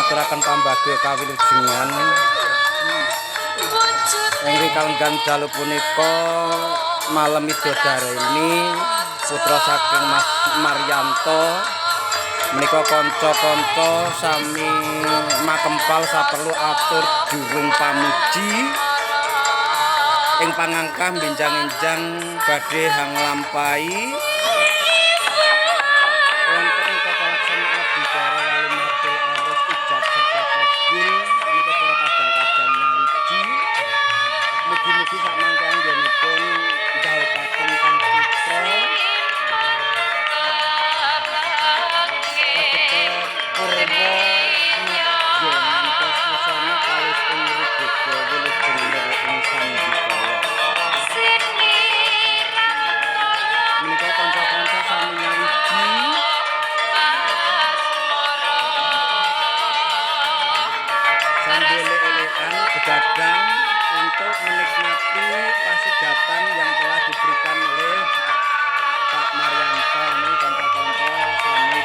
ngaturaken pambagyo kawilujengan ingkang kalenggan dalu punika malam Widodari putra saking Mas Maryanto menika kanca-kanca sami makempal saperlu atur durung pamuji ing pangangkah benjang-enjang badhe hang lampahi wonten ing pelaksanaan acara wali martil arus ijab serta kabul menika para kadang-kadang nyawiji mugi-mugi sak mangke anggenipun ndhawaken kang putra Purwo Madya ngantos wusana kalih ing Ribada wilujeng ing Sandikaya. Menika kanca-kanca sami nyawiji sambil elek-elekan begadang untuk menikmati pasugatan yang telah diberikan oleh Pak Maryanto ini kanca-kanca sami